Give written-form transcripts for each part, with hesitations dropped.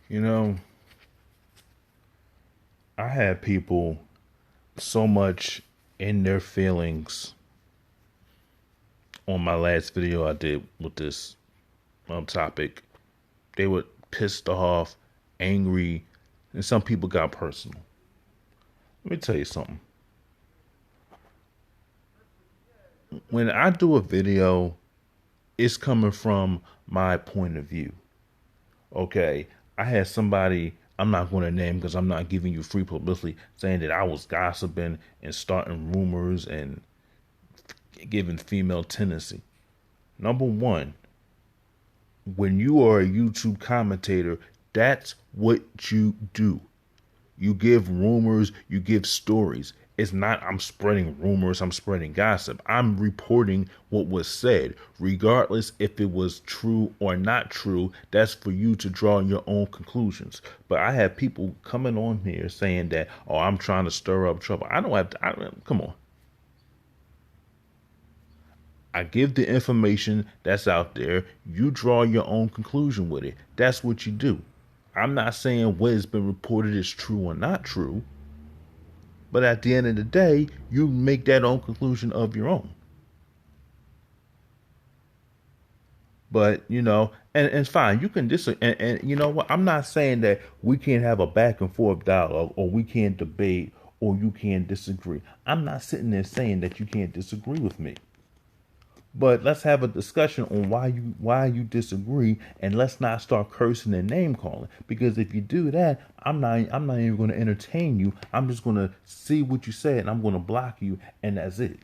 You know, I had people so much in their feelings on my last video I did with this topic. They were pissed off, angry, and some people got personal. Let me tell you something. When I do a video, it's coming from my point of view. Okay, I had somebody, I'm not going to name because I'm not giving you free publicity, saying that I was gossiping and starting rumors and giving female tendency. Number one, when you are a YouTube commentator, that's what you do. You give rumors, you give stories. It's not I'm spreading rumors, I'm spreading gossip. I'm reporting what was said, regardless if it was true or not true. That's for you to draw your own conclusions. But I have people coming on here saying that, oh, I'm trying to stir up trouble. I don't have to, come on. I give the information that's out there. You draw your own conclusion with it. That's what you do. I'm not saying what has been reported is true or not true, but at the end of the day, you make that own conclusion of your own. But and it's fine. You can disagree, and you know what? I'm not saying that we can't have a back and forth dialogue, or we can't debate, or you can't disagree. I'm not sitting there saying that you can't disagree with me. But let's have a discussion on why you disagree, and let's not start cursing and name calling. Because if you do that, I'm not even going to entertain you. I'm just going to see what you said, and I'm going to block you, and that's it.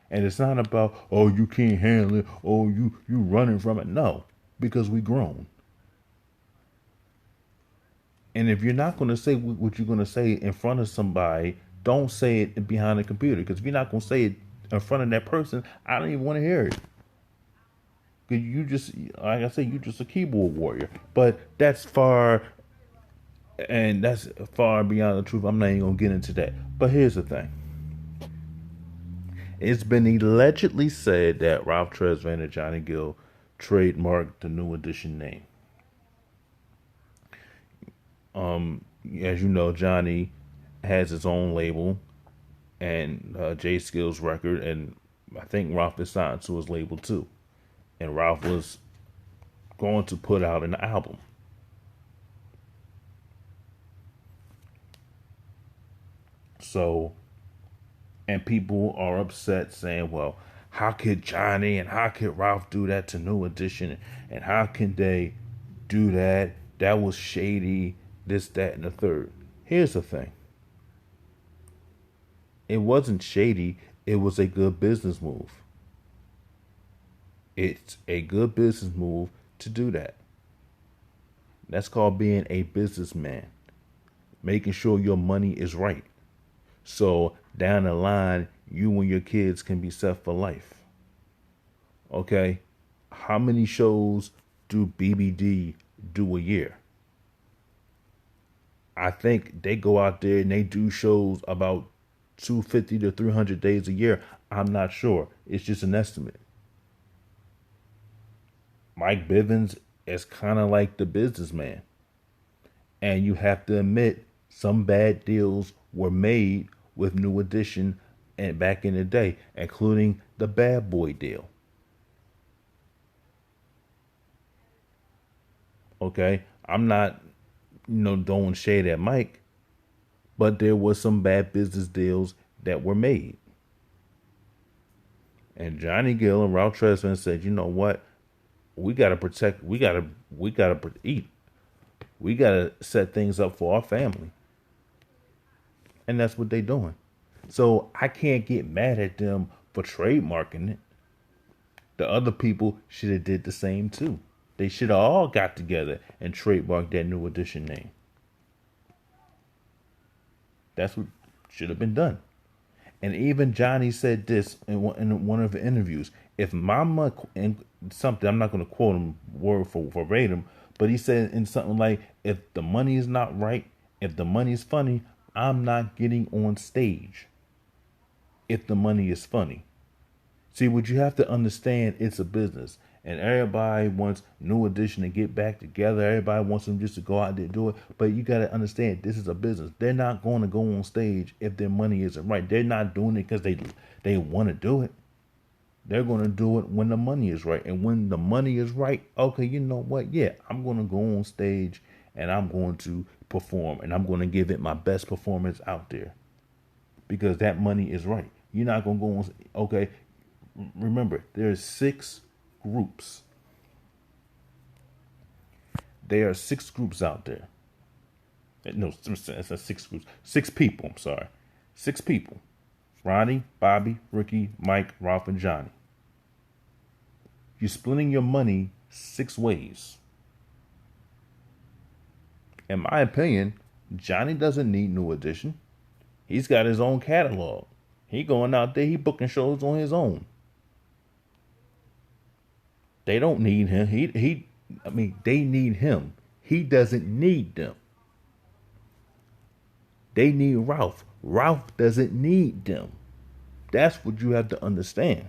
And it's not about, oh, you can't handle it, oh, you running from it. No, because we grown. And if you're not going to say what you're going to say in front of somebody, don't say it behind the computer. Because if you're not going to say it in front of that person, I don't even want to hear it. Because you just, like I said, you just a keyboard warrior. But that's far, and that's far beyond the truth. I'm not even going to get into that. But here's the thing. It's been allegedly said that Ralph Tresvant and Johnny Gill trademarked the New Edition name. As you know, Johnny has his own label and J Skill's record, and I think Ralph is signed to his label too. And Ralph was going to put out an album. So, and people are upset saying, well, how could Johnny and how could Ralph do that to New Edition? And how can they do that? That was shady, this, that, and the third. Here's the thing, it wasn't shady, it was a good business move. It's a good business move to do that. That's called being a businessman, making sure your money is right. So down the line, you and your kids can be set for life. Okay? How many shows do BBD do a year? I think they go out there and they do shows about 250 to 300 days a year. I'm not sure. It's just an estimate. Mike Bivins is kind of like the businessman. And you have to admit, some bad deals were made with New Edition and back in the day, including the Bad Boy deal. Okay, I'm not, throwing shade at Mike, but there was some bad business deals that were made. And Johnny Gill and Ralph Tresvant said, you know what? We gotta protect. We gotta eat. We gotta set things up for our family, and that's what they're doing. So I can't get mad at them for trademarking it. The other people should have did the same too. They should have all got together and trademarked that New Edition name. That's what should have been done. And even Johnny said this in one of the interviews. If Mama and something, I'm not going to quote him word for verbatim, but he said in something like, "If the money is not right, if the money is funny, I'm not getting on stage. If the money is funny." See, what you have to understand, it's a business. And everybody wants New Edition to get back together. Everybody wants them just to go out there and do it. But you got to understand, this is a business. They're not going to go on stage if their money isn't right. They're not doing it because they want to do it. They're going to do it when the money is right. And when the money is right, okay, you know what? Yeah, I'm going to go on stage and I'm going to perform and I'm going to give it my best performance out there because that money is right. You're not going to go on. Okay, remember, there's 6 groups. There are 6 groups out there. No, it's 6 groups. 6 people, I'm sorry. 6 people. Ronnie, Bobby, Ricky, Mike, Ralph, and Johnny. You're splitting your money 6 ways. In my opinion, Johnny doesn't need New Edition. He's got his own catalog. He going out there, he booking shows on his own. They don't need him. They need him. He doesn't need them. They need Ralph. Ralph doesn't need them. That's what you have to understand.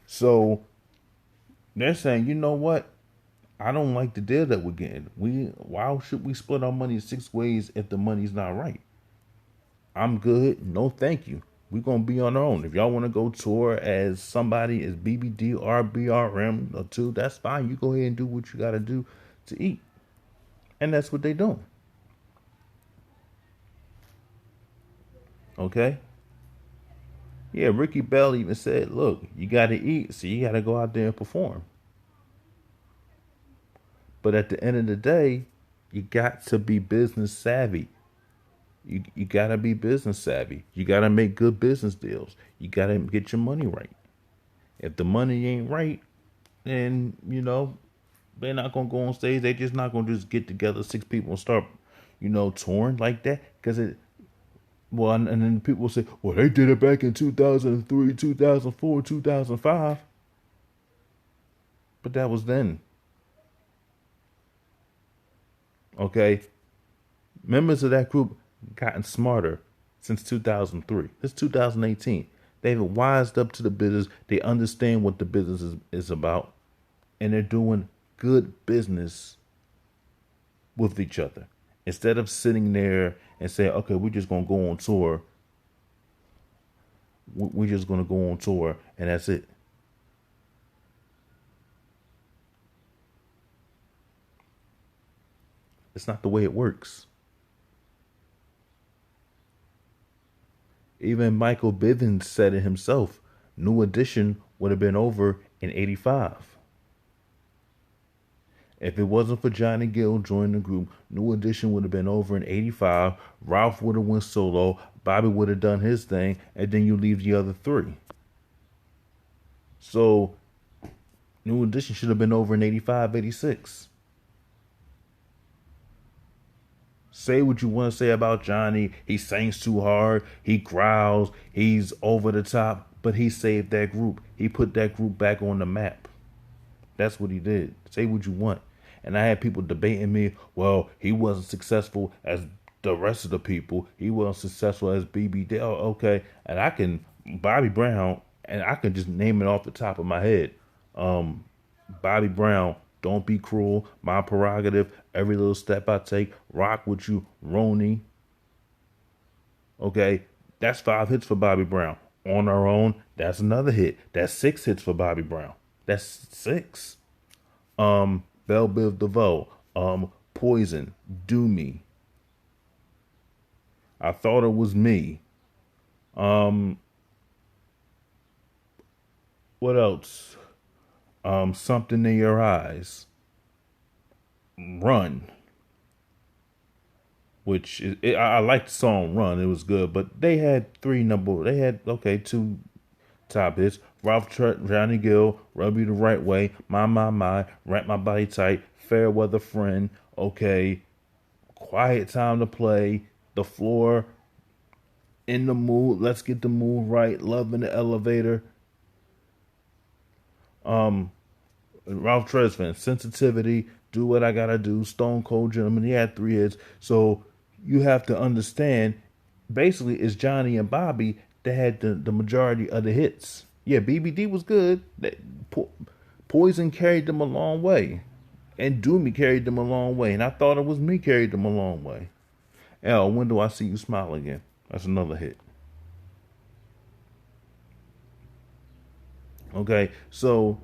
So they're saying, you know what? I don't like the deal that we're getting. Why should we split our money 6 ways if the money's not right? I'm good. No, thank you. We're gonna be on our own. If y'all want to go tour as somebody as BBD or BRM or 2, that's fine. You go ahead and do what you gotta do to eat. And that's what they're doing. Okay? Yeah, Ricky Bell even said, look, you gotta eat, so you gotta go out there and perform. But at the end of the day, you got to be business savvy. You gotta be business savvy. You gotta make good business deals. You gotta get your money right. If the money ain't right, then they're not gonna go on stage. They just not gonna just get together 6 people and start, touring like that. And then people say, well, they did it back in 2003, 2004, 2005. But that was then. Okay? Members of that group gotten smarter since 2003. It's 2018. They've wised up to the business. They understand what the business is about. And they're doing good business with each other. Instead of sitting there and saying, okay, we're just going to go on tour. We're just going to go on tour and that's it. It's not the way it works. Even Michael Bivins said it himself. New Edition would have been over in 85. If it wasn't for Johnny Gill joining the group, New Edition would have been over in 85. Ralph would have went solo. Bobby would have done his thing. And then you leave the other 3. So, New Edition should have been over in 85, 86. Say what you want to say about Johnny. He sings too hard. He growls. He's over the top. But he saved that group. He put that group back on the map. That's what he did. Say what you want. And I had people debating me, well, he wasn't successful as the rest of the people. He wasn't successful as BB. Oh, okay. And Bobby Brown, and I can just name it off the top of my head. Bobby Brown, Don't Be Cruel, My Prerogative, Every Little Step I Take, Rock With You, Roni. Okay, that's 5 hits for Bobby Brown. On Our Own, that's another hit. That's 6 hits for Bobby Brown. That's 6. Belle Biv DeVoe, Poison, Do Me. I Thought It Was Me. What else? Something in Your Eyes. Run. I liked the song Run. It was good, but they had 2 top hits. Johnny Gill, Rub You the Right Way, My, Wrap My Body Tight, Fair Weather Friend, okay, Quiet Time to Play, The Floor, In the Mood, Let's Get the Mood Right, Love in the Elevator, Ralph Tresvant, Sensitivity, Do What I Gotta Do, Stone Cold Gentleman. He had 3 hits. So you have to understand, basically, it's Johnny and Bobby that had the majority of the hits. Yeah, BBD was good. Poison carried them a long way. And Do Me carried them a long way. And I thought it was Me carried them a long way. L, when do I see you smile again? That's another hit. Okay, so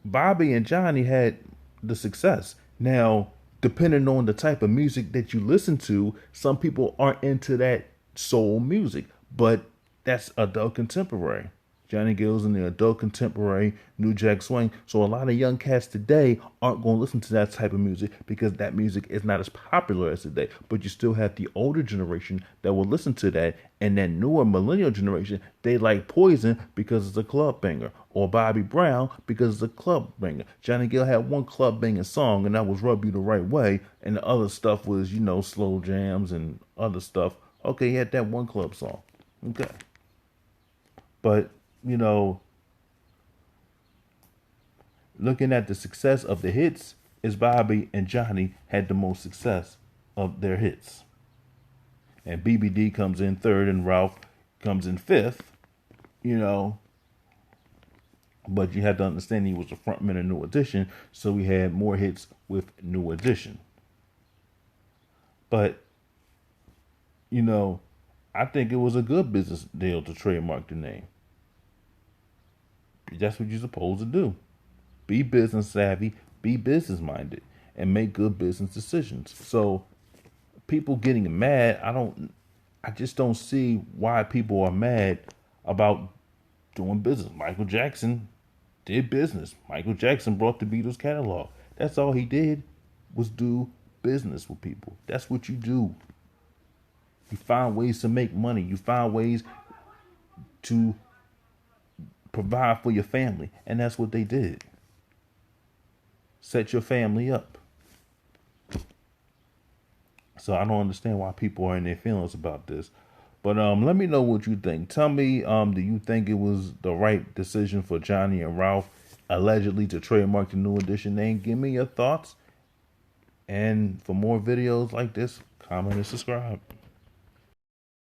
Bobby and Johnny had the success. Now, depending on the type of music that you listen to, some people aren't into that soul music, but that's adult contemporary. Johnny Gill's in the adult contemporary, New Jack Swing. So a lot of young cats today aren't going to listen to that type of music because that music is not as popular as today. But you still have the older generation that will listen to that, and that newer millennial generation, they like Poison because it's a club banger, or Bobby Brown because it's a club banger. Johnny Gill had one club banging song, and that was Rub You the Right Way, and the other stuff was, slow jams and other stuff. Okay, he had that one club song. Okay. But looking at the success of the hits, is Bobby and Johnny had the most success of their hits. And BBD comes in third and Ralph comes in fifth, But you have to understand he was a frontman of New Edition, so we had more hits with New Edition. But, I think it was a good business deal to trademark the name. That's what you're supposed to do. Be business savvy, be business minded, and make good business decisions. So people getting mad, I just don't see why people are mad about doing business. Michael Jackson did business. Michael Jackson brought the Beatles catalog. That's all he did was do business with people. That's what you do. You find ways to make money. You find ways to provide for your family. And that's what they did. Set your family up. So I don't understand why people are in their feelings about this. But let me know what you think. Tell me, do you think it was the right decision for Johnny and Ralph allegedly to trademark the New Edition name? Give me your thoughts. And for more videos like this, comment and subscribe.